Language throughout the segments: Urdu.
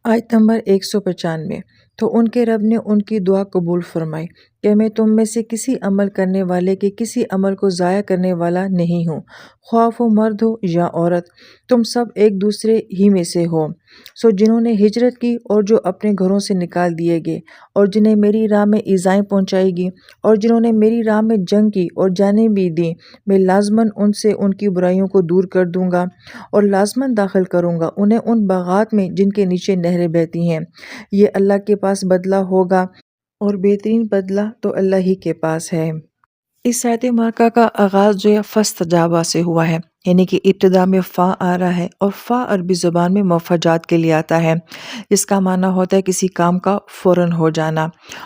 آیت نمبر 195۔ تو ان کے رب نے ان کی دعا قبول فرمائی کہ میں تم میں سے کسی عمل کرنے والے کے کسی عمل کو ضائع کرنے والا نہیں ہوں، خواہ وہ مرد ہو یا عورت، تم سب ایک دوسرے ہی میں سے ہو۔ سو جنہوں نے ہجرت کی اور جو اپنے گھروں سے نکال دیے گئے، اور جنہیں میری راہ میں ایذائیں پہنچائی گی، اور جنہوں نے میری راہ میں جنگ کی اور جانیں بھی دیں، میں لازماً ان سے ان کی برائیوں کو دور کر دوں گا اور لازماً داخل کروں گا انہیں ان باغات میں جن کے نیچے نہریں بہتی ہیں۔ یہ اللہ کے پاس بدلہ ہوگا اور بہترین بدلہ تو اللہ ہی کے پاس ہے۔ اس آیت مبارکہ کا آغاز جو ہے فاستجابہ سے ہوا ہے، یعنی کہ ابتدا میں فا آ رہا ہے، اور فا عربی زبان میں مفاجات کے لیے آتا ہے، جس کا معنی ہوتا ہے کسی کام کا فوراً ہو جانا۔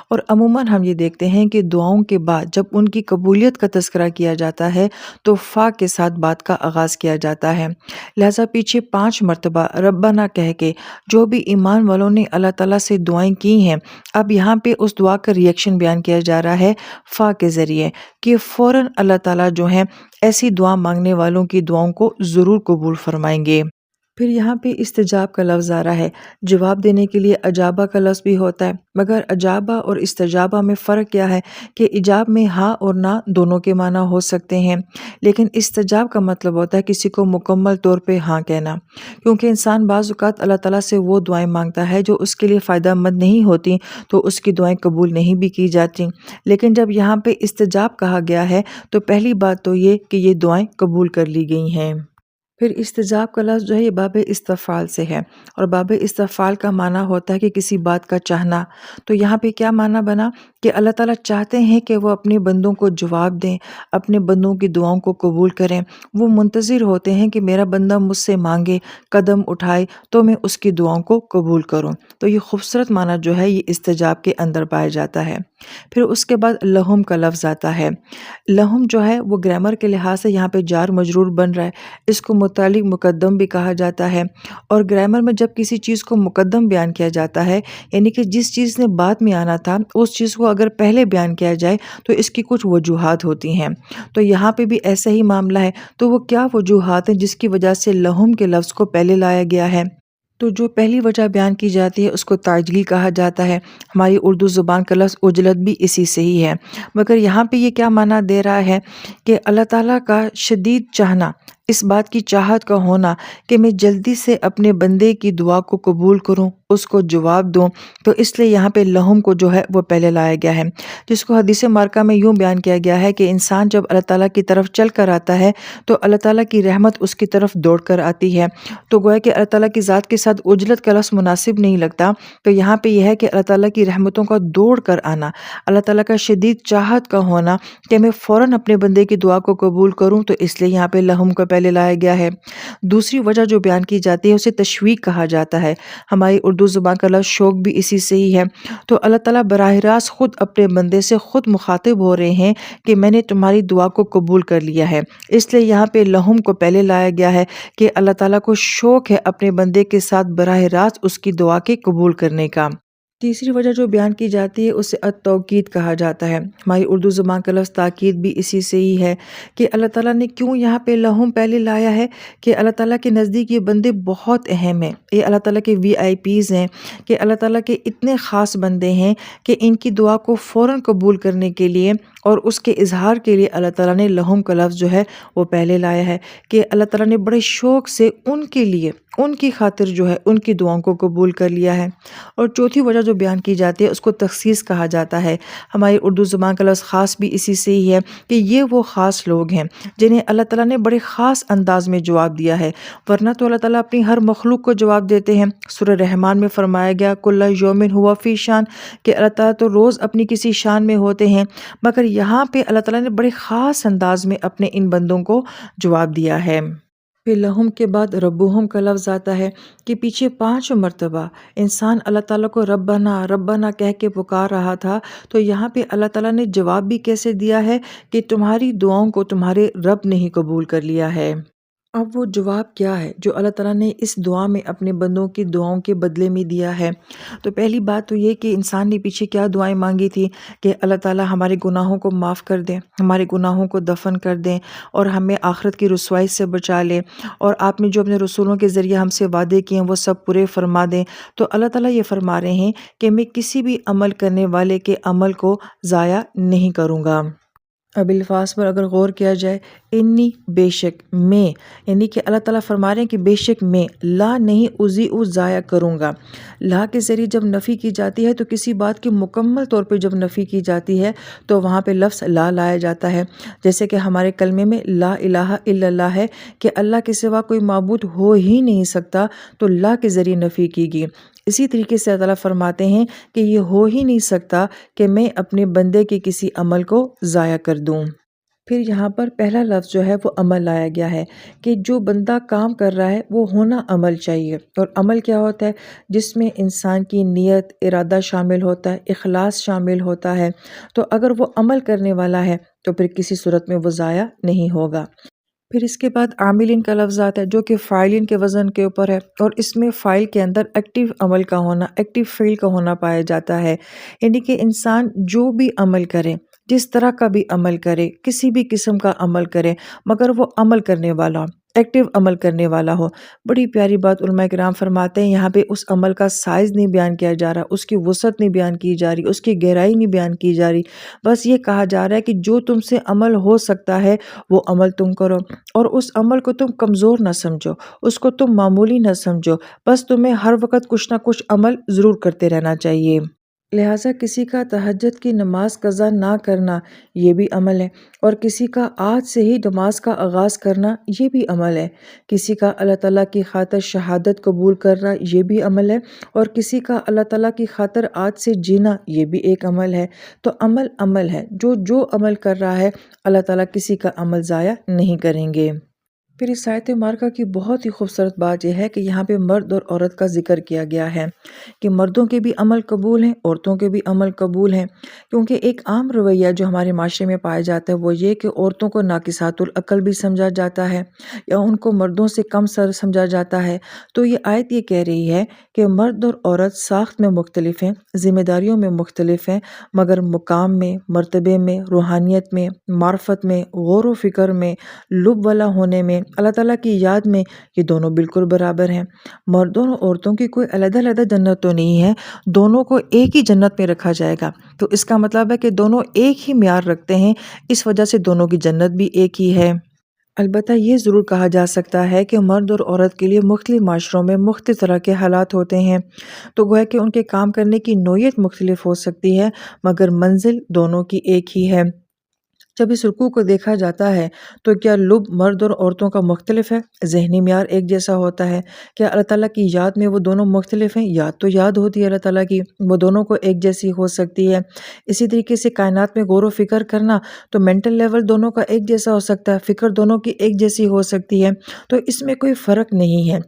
اور عموماً ہم یہ دیکھتے ہیں کہ دعاؤں کے بعد جب ان کی قبولیت کا تذکرہ کیا جاتا ہے تو فا کے ساتھ بات کا آغاز کیا جاتا ہے، لہٰذا پیچھے 5 مرتبہ ربنا کہہ کے جو بھی ایمان والوں نے اللہ تعالیٰ سے دعائیں کی ہیں، اب یہاں پہ اس دعا کا ریئیکشن بیان کیا جا رہا ہے فا کے ذریعے، کہ فوراً اللہ تعالیٰ جو ہیں ایسی دعا مانگنے والوں کی دعاؤں کو ضرور قبول فرمائیں گے۔ پھر یہاں پہ استجاب کا لفظ آ رہا ہے، جواب دینے کے لیے اجابہ کا لفظ بھی ہوتا ہے، مگر اجابہ اور استجابہ میں فرق کیا ہے کہ ایجاب میں ہاں اور نہ دونوں کے معنی ہو سکتے ہیں، لیکن استجاب کا مطلب ہوتا ہے کسی کو مکمل طور پہ ہاں کہنا، کیونکہ انسان بعض اوقات اللہ تعالیٰ سے وہ دعائیں مانگتا ہے جو اس کے لیے فائدہ مند نہیں ہوتی، تو اس کی دعائیں قبول نہیں بھی کی جاتی، لیکن جب یہاں پہ استجاب کہا گیا ہے تو پہلی بات تو یہ کہ یہ دعائیں قبول کر لی گئی ہیں۔ پھر استجاب کا لفظ جو ہے یہ باب استفعال سے ہے، اور باب استفعال کا معنی ہوتا ہے کہ کسی بات کا چاہنا۔ تو یہاں پہ کیا معنی بنا کہ اللہ تعالیٰ چاہتے ہیں کہ وہ اپنے بندوں کو جواب دیں، اپنے بندوں کی دعاؤں کو قبول کریں، وہ منتظر ہوتے ہیں کہ میرا بندہ مجھ سے مانگے، قدم اٹھائے تو میں اس کی دعاؤں کو قبول کروں۔ تو یہ خوبصورت معنی جو ہے یہ استجاب کے اندر پایا جاتا ہے۔ پھر اس کے بعد لہم کا لفظ آتا ہے۔ لہم جو ہے وہ گرامر کے لحاظ سے یہاں پہ جار مجرور بن رہا ہے، اس کو متعلق مقدم بھی کہا جاتا ہے، اور گرامر میں جب کسی چیز کو مقدم بیان کیا جاتا ہے، یعنی کہ جس چیز نے بعد میں آنا تھا اس چیز کو اگر پہلے بیان کیا جائے تو اس کی کچھ وجوہات ہوتی ہیں، تو یہاں پہ بھی ایسا ہی معاملہ ہے۔ تو وہ کیا وجوہات ہیں جس کی وجہ سے لہم کے لفظ کو پہلے لایا گیا ہے؟ تو جو پہلی وجہ بیان کی جاتی ہے اس کو تعجیل کہا جاتا ہے، ہماری اردو زبان کا لفظ عجلت بھی اسی سے ہی ہے، مگر یہاں پہ یہ کیا معنی دے رہا ہے کہ اللہ تعالیٰ کا شدید چاہنا، اس بات کی چاہت کا ہونا کہ میں جلدی سے اپنے بندے کی دعا کو قبول کروں، اس کو جواب دوں، تو اس لیے یہاں پہ لہم کو جو ہے وہ پہلے لایا گیا ہے، جس کو حدیث مبارکہ میں یوں بیان کیا گیا ہے کہ انسان جب اللہ تعالیٰ کی طرف چل کر آتا ہے تو اللہ تعالیٰ کی رحمت اس کی طرف دوڑ کر آتی ہے، تو گویا کہ اللہ تعالیٰ کی ذات کے ساتھ عجلت کا لفظ مناسب نہیں لگتا، تو یہاں پہ یہ ہے کہ اللہ تعالیٰ کی رحمتوں کا دوڑ کر آنا، اللہ تعالیٰ کا شدید چاہت کا ہونا کہ میں فوراً اپنے بندے کی دعا کو قبول کروں، تو اس لیے یہاں پہ لہم کو پہلے لایا گیا ہے۔ دوسری وجہ جو بیان کی جاتی ہے اسے تشویق کہا جاتا ہے، ہماری اردو زبان کا لفظ شوق بھی اسی سے ہی ہے، تو اللہ تعالیٰ براہ راست خود اپنے بندے سے خود مخاطب ہو رہے ہیں کہ میں نے تمہاری دعا کو قبول کر لیا ہے، اس لیے یہاں پہ لہم کو پہلے لایا گیا ہے کہ اللہ تعالیٰ کو شوق ہے اپنے بندے کے ساتھ براہ راست اس کی دعا کے قبول کرنے کا۔ تیسری وجہ جو بیان کی جاتی ہے اسے التوکید کہا جاتا ہے، ہماری اردو زبان کا لفظ تاکید بھی اسی سے ہی ہے، کہ اللہ تعالیٰ نے کیوں یہاں پہ لہم پہلے لایا ہے کہ اللہ تعالیٰ کے نزدیک یہ بندے بہت اہم ہیں، یہ اللہ تعالیٰ کے VIPs ہیں، کہ اللہ تعالیٰ کے اتنے خاص بندے ہیں کہ ان کی دعا کو فوراً قبول کرنے کے لیے اور اس کے اظہار کے لیے اللہ تعالیٰ نے لہم کا لفظ جو ہے وہ پہلے لایا ہے، کہ اللہ تعالیٰ نے بڑے شوق سے ان کے لیے، ان کی خاطر جو ہے ان کی دعاؤں کو قبول کر لیا ہے۔ اور چوتھی وجہ جو بیان کی جاتی ہے اس کو تخصیص کہا جاتا ہے، ہماری اردو زبان کا لفظ خاص بھی اسی سے ہی ہے، کہ یہ وہ خاص لوگ ہیں جنہیں اللہ تعالیٰ نے بڑے خاص انداز میں جواب دیا ہے، ورنہ تو اللہ تعالیٰ اپنی ہر مخلوق کو جواب دیتے ہیں۔ سورہ رحمان میں فرمایا گیا کل یوم ہوا فی شان، کہ اللہ تعالیٰ تو روز اپنی کسی شان میں ہوتے ہیں، مگر یہاں پہ اللہ تعالیٰ نے بڑے خاص انداز میں اپنے ان بندوں کو جواب دیا ہے۔ پھر لہم کے بعد ربہم کا لفظ آتا ہے، کہ پیچھے 5 مرتبہ انسان اللہ تعالیٰ کو ربنا ربنا کہہ کے پکار رہا تھا، تو یہاں پہ اللہ تعالیٰ نے جواب بھی کیسے دیا ہے کہ تمہاری دعاؤں کو تمہارے رب نے ہی قبول کر لیا ہے۔ اب وہ جواب کیا ہے جو اللہ تعالیٰ نے اس دعا میں اپنے بندوں کی دعاؤں کے بدلے میں دیا ہے؟ تو پہلی بات تو یہ کہ انسان نے پیچھے کیا دعائیں مانگی تھی کہ اللہ تعالیٰ ہمارے گناہوں کو معاف کر دیں، ہمارے گناہوں کو دفن کر دیں اور ہمیں آخرت کی رسوائی سے بچا لے، اور آپ نے جو اپنے رسولوں کے ذریعے ہم سے وعدے کیے ہیں وہ سب پورے فرما دیں۔ تو اللہ تعالیٰ یہ فرما رہے ہیں کہ میں کسی بھی عمل کرنے والے کے عمل کو ضائع نہیں کروں گا۔ اب الفاظ پر اگر غور کیا جائے، انی بے شک میں، یعنی کہ اللہ تعالیٰ فرما رہے ہیں کہ بے شک میں لا نہیں اضیع ضائع کروں گا۔ لا کے ذریعے جب نفی کی جاتی ہے تو کسی بات کی مکمل طور پہ جب نفی کی جاتی ہے تو وہاں پہ لفظ لا لایا جاتا ہے، جیسے کہ ہمارے کلمے میں لا الہ الا اللہ ہے کہ اللہ کے سوا کوئی معبود ہو ہی نہیں سکتا، تو لا کے ذریعے نفی کی گئی۔ اسی طریقے سے اللہ تعالیٰ فرماتے ہیں کہ یہ ہو ہی نہیں سکتا کہ میں اپنے بندے کے کسی عمل کو ضائع کر دوں۔ پھر یہاں پر پہلا لفظ جو ہے وہ عمل لایا گیا ہے کہ جو بندہ کام کر رہا ہے وہ ہونا عمل چاہیے، اور عمل کیا ہوتا ہے؟ جس میں انسان کی نیت، ارادہ شامل ہوتا ہے، اخلاص شامل ہوتا ہے۔ تو اگر وہ عمل کرنے والا ہے تو پھر کسی صورت میں وہ ضائع نہیں ہوگا۔ پھر اس کے بعد عاملین کا لفظ آتا ہے جو کہ فاعلین کے وزن کے اوپر ہے، اور اس میں فاعل کے اندر ایکٹیو عمل کا ہونا، ایکٹیو فعل کا ہونا پایا جاتا ہے، یعنی کہ انسان جو بھی عمل کرے، جس طرح کا بھی عمل کرے، کسی بھی قسم کا عمل کرے، مگر وہ عمل کرنے والا ہو، ایکٹیو عمل کرنے والا ہو۔ بڑی پیاری بات علماء کرام فرماتے ہیں، یہاں پہ اس عمل کا سائز نہیں بیان کیا جا رہا، اس کی وسعت نہیں بیان کی جا رہی، اس کی گہرائی نہیں بیان کی جا رہی، بس یہ کہا جا رہا ہے کہ جو تم سے عمل ہو سکتا ہے وہ عمل تم کرو، اور اس عمل کو تم کمزور نہ سمجھو، اس کو تم معمولی نہ سمجھو، بس تمہیں ہر وقت کچھ نہ کچھ عمل ضرور کرتے رہنا چاہیے۔ لہٰذا کسی کا تہجد کی نماز قضا نہ کرنا یہ بھی عمل ہے، اور کسی کا آج سے ہی نماز کا آغاز کرنا یہ بھی عمل ہے، کسی کا اللہ تعالیٰ کی خاطر شہادت قبول کرنا یہ بھی عمل ہے، اور کسی کا اللہ تعالیٰ کی خاطر آج سے جینا یہ بھی ایک عمل ہے۔ تو عمل عمل ہے، جو عمل کر رہا ہے اللہ تعالیٰ کسی کا عمل ضائع نہیں کریں گے۔ پھر اس آیت مبارکہ کی بہت ہی خوبصورت بات یہ ہے کہ یہاں پہ مرد اور عورت کا ذکر کیا گیا ہے کہ مردوں کے بھی عمل قبول ہیں، عورتوں کے بھی عمل قبول ہیں، کیونکہ ایک عام رویہ جو ہمارے معاشرے میں پایا جاتا ہے وہ یہ کہ عورتوں کو ناقصات العقل بھی سمجھا جاتا ہے، یا ان کو مردوں سے کم سر سمجھا جاتا ہے۔ تو یہ آیت یہ کہہ رہی ہے کہ مرد اور عورت ساخت میں مختلف ہیں، ذمہ داریوں میں مختلف ہیں، مگر مقام میں، مرتبے میں، روحانیت میں، معرفت میں، غور و فکر میں، لب والا ہونے میں، اللہ تعالیٰ کی یاد میں، یہ دونوں بالکل برابر ہیں۔ مردوں اور عورتوں کی کوئی علیحدہ علیحدہ جنت تو نہیں ہے، دونوں کو ایک ہی جنت میں رکھا جائے گا۔ تو اس کا مطلب ہے کہ دونوں ایک ہی معیار رکھتے ہیں، اس وجہ سے دونوں کی جنت بھی ایک ہی ہے۔ البتہ یہ ضرور کہا جا سکتا ہے کہ مرد اور عورت کے لیے مختلف معاشروں میں مختلف طرح کے حالات ہوتے ہیں، تو گویا کہ ان کے کام کرنے کی نوعیت مختلف ہو سکتی ہے، مگر منزل دونوں کی ایک ہی ہے۔ جب اس رکوع کو دیکھا جاتا ہے تو کیا لب مرد اور عورتوں کا مختلف ہے؟ ذہنی معیار ایک جیسا ہوتا ہے؟ کیا اللہ تعالیٰ کی یاد میں وہ دونوں مختلف ہیں؟ یاد تو یاد ہوتی ہے اللہ تعالیٰ کی، وہ دونوں کو ایک جیسی ہو سکتی ہے۔ اسی طریقے سے کائنات میں غور و فکر کرنا تو مینٹل لیول دونوں کا ایک جیسا ہو سکتا ہے، فکر دونوں کی ایک جیسی ہو سکتی ہے، تو اس میں کوئی فرق نہیں ہے۔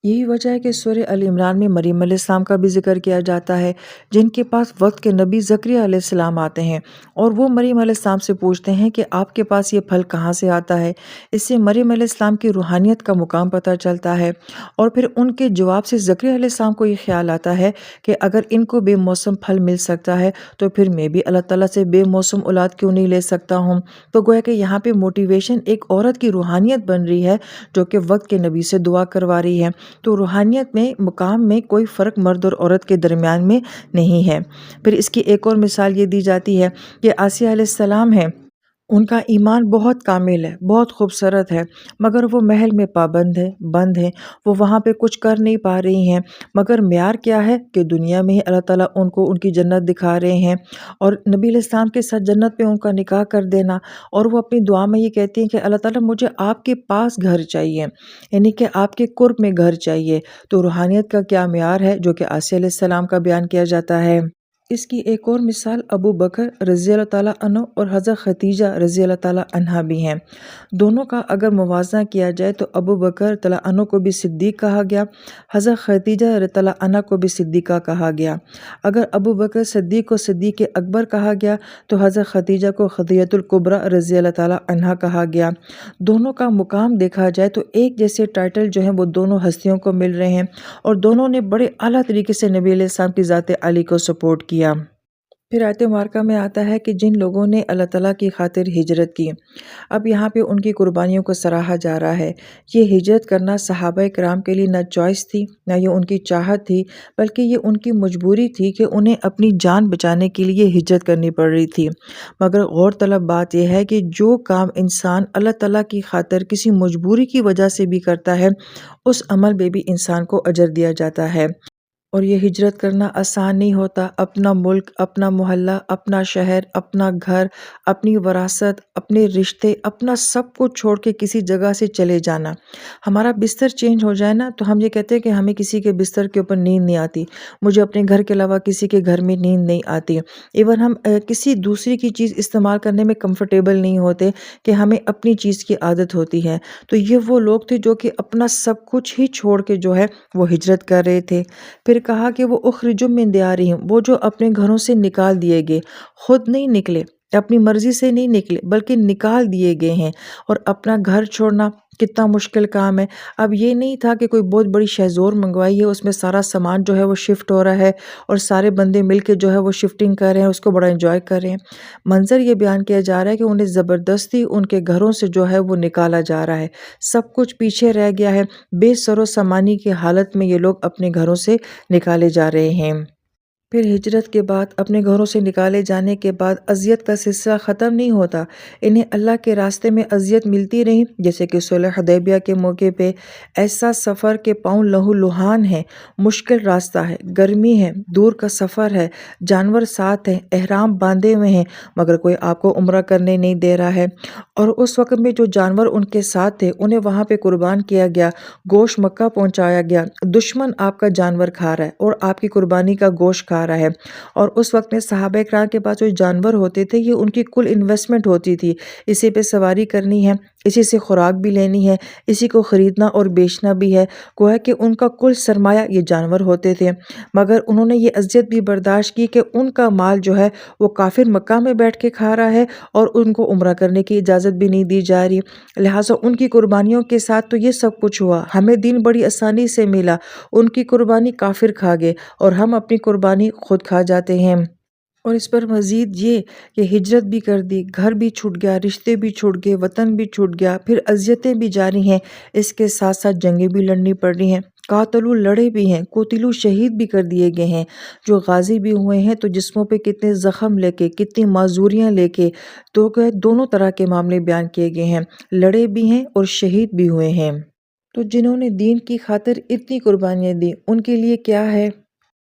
یہی وجہ ہے کہ سورہ ال عمران میں مریم علیہ السلام کا بھی ذکر کیا جاتا ہے، جن کے پاس وقت کے نبی زکریا علیہ السلام آتے ہیں، اور وہ مریم علیہ السلام سے پوچھتے ہیں کہ آپ کے پاس یہ پھل کہاں سے آتا ہے۔ اس سے مریم علیہ السلام کی روحانیت کا مقام پتہ چلتا ہے، اور پھر ان کے جواب سے زکریا علیہ السلام کو یہ خیال آتا ہے کہ اگر ان کو بے موسم پھل مل سکتا ہے تو پھر میں بھی اللہ تعالیٰ سے بے موسم اولاد کیوں نہیں لے سکتا ہوں۔ تو گویا کہ یہاں پہ موٹیویشن ایک عورت کی روحانیت بن رہی ہے جو کہ وقت کے نبی سے دعا کروا رہی ہے۔ تو روحانیت میں، مقام میں کوئی فرق مرد اور عورت کے درمیان میں نہیں ہے۔ پھر اس کی ایک اور مثال یہ دی جاتی ہے کہ آسیہ علیہ السلام ہیں، ان کا ایمان بہت کامل ہے، بہت خوبصورت ہے، مگر وہ محل میں پابند ہے، بند ہیں، وہ وہاں پہ کچھ کر نہیں پا رہی ہیں، مگر معیار کیا ہے کہ دنیا میں ہی اللہ تعالیٰ ان کو ان کی جنت دکھا رہے ہیں، اور نبی علیہ السلام کے ساتھ جنت میں ان کا نکاح کر دینا، اور وہ اپنی دعا میں یہ کہتی ہیں کہ اللہ تعالیٰ مجھے آپ کے پاس گھر چاہیے، یعنی کہ آپ کے قرب میں گھر چاہیے۔ تو روحانیت کا کیا معیار ہے جو کہ آسیہ علیہ السلام کا بیان کیا جاتا ہے۔ اس کی ایک اور مثال ابو بکر رضی اللہ تعالیٰ عنہ اور حضرت خدیجہ رضی اللہ تعالیٰ عنہا بھی ہیں۔ دونوں کا اگر موازنہ کیا جائے تو ابو بکر رضی اللہ عنہ کو بھی صدیق کہا گیا، حضرت خدیجہ رضی اللہ عنہ کو بھی صدیقہ کہا گیا۔ اگر ابو بکر صدیق کو صدیق اکبر کہا گیا تو حضرت خدیجہ کو خدیجۃ الکبریٰ رضی اللہ تعالیٰ عنہا کہا گیا۔ دونوں کا مقام دیکھا جائے تو ایک جیسے ٹائٹل جو ہیں وہ دونوں ہستیوں کو مل رہے ہیں، اور دونوں نے بڑے اعلیٰ طریقے سے نبی علیہ السلام کی ذات علی کو سپورٹ کیا۔ پھر آیت مبارکہ میں آتا ہے کہ جن لوگوں نے اللہ تعالیٰ کی خاطر ہجرت کی، اب یہاں پہ ان کی قربانیوں کو سراہا جا رہا ہے۔ یہ ہجرت کرنا صحابہ کرام کے لیے نہ چوائس تھی، نہ یہ ان کی چاہت تھی، بلکہ یہ ان کی مجبوری تھی کہ انہیں اپنی جان بچانے کے لیے ہجرت کرنی پڑ رہی تھی۔ مگر غور طلب بات یہ ہے کہ جو کام انسان اللہ تعالیٰ کی خاطر کسی مجبوری کی وجہ سے بھی کرتا ہے، اس عمل میں بھی انسان کو اجر دیا جاتا ہے۔ اور یہ ہجرت کرنا آسان نہیں ہوتا۔ اپنا ملک، اپنا محلہ، اپنا شہر، اپنا گھر، اپنی وراثت، اپنے رشتے، اپنا سب کو چھوڑ کے کسی جگہ سے چلے جانا۔ ہمارا بستر چینج ہو جائے نا تو ہم یہ کہتے ہیں کہ ہمیں کسی کے بستر کے اوپر نیند نہیں آتی، مجھے اپنے گھر کے علاوہ کسی کے گھر میں نیند نہیں آتی۔ ایون ہم کسی دوسری کی چیز استعمال کرنے میں کمفرٹیبل نہیں ہوتے کہ ہمیں اپنی چیز کی عادت ہوتی ہے۔ تو یہ وہ لوگ تھے جو کہ اپنا سب کچھ ہی چھوڑ کے جو ہے وہ ہجرت کر رہے تھے۔ پھر کہا کہ وہ اخرجوا من دیارہم، وہ جو اپنے گھروں سے نکال دیے گئے، خود نہیں نکلے، اپنی مرضی سے نہیں نکلے، بلکہ نکال دیے گئے ہیں۔ اور اپنا گھر چھوڑنا کتنا مشکل کام ہے۔ اب یہ نہیں تھا کہ کوئی بہت بڑی شہزور منگوائی ہے، اس میں سارا سامان جو ہے وہ شفٹ ہو رہا ہے اور سارے بندے مل کے جو ہے وہ شفٹنگ کر رہے ہیں، اس کو بڑا انجوائے کر رہے ہیں۔ منظر یہ بیان کیا جا رہا ہے کہ انہیں زبردستی ان کے گھروں سے جو ہے وہ نکالا جا رہا ہے، سب کچھ پیچھے رہ گیا ہے، بے سر و سامانی کی حالت میں یہ لوگ اپنے گھروں سے نکالے جا رہے ہیں۔ پھر ہجرت کے بعد اپنے گھروں سے نکالے جانے کے بعد اذیت کا سلسلہ ختم نہیں ہوتا، انہیں اللہ کے راستے میں اذیت ملتی رہی، جیسے کہ صلح حدیبیہ کے موقع پہ ایسا سفر کے پاؤں لہو لہان ہے، مشکل راستہ ہے، گرمی ہے، دور کا سفر ہے، جانور ساتھ ہیں، احرام باندھے ہوئے ہیں، مگر کوئی آپ کو عمرہ کرنے نہیں دے رہا ہے۔ اور اس وقت میں جو جانور ان کے ساتھ تھے انہیں وہاں پہ قربان کیا گیا، گوشت مکہ پہنچایا گیا، دشمن آپ کا جانور کھا رہا ہے اور آپ کی قربانی کا گوشت کھا رہا ہے۔ اور اس وقت میں صحابہ کرام کے پاس جو جانور ہوتے تھے یہ ان کی کل انویسٹمنٹ ہوتی تھی، اسی پہ سواری کرنی ہے، اسی سے خوراک بھی لینی ہے، اسی کو خریدنا اور بیچنا بھی ہے، گویا کہ ان کا کل سرمایہ یہ جانور ہوتے تھے۔ مگر انہوں نے یہ اذیت بھی برداشت کی کہ ان کا مال جو ہے وہ کافر مکہ میں بیٹھ کے کھا رہا ہے اور ان کو عمرہ کرنے کی اجازت بھی نہیں دی جا رہی، لہٰذا ان کی قربانیوں کے ساتھ تو یہ سب کچھ ہوا، ہمیں دین بڑی آسانی سے ملا، ان کی قربانی کافر کھا گئے اور ہم اپنی قربانی خود کھا جاتے ہیں۔ اور اس پر مزید یہ کہ ہجرت بھی کر دی، گھر بھی چھوٹ گیا، رشتے بھی چھوٹ گئے، وطن بھی چھوٹ گیا، پھر اذیتیں بھی جاری ہیں، اس کے ساتھ ساتھ جنگیں بھی لڑنی پڑ رہی ہیں، قاتلو لڑے بھی ہیں، قتلو شہید بھی کر دیے گئے ہیں، جو غازی بھی ہوئے ہیں تو جسموں پہ کتنے زخم لے کے، کتنی معذوریاں لے کے، تو دونوں طرح کے معاملے بیان کیے گئے ہیں، لڑے بھی ہیں اور شہید بھی ہوئے ہیں۔ تو جنہوں نے دین کی خاطر اتنی قربانیاں دی ان کے لیے کیا ہے؟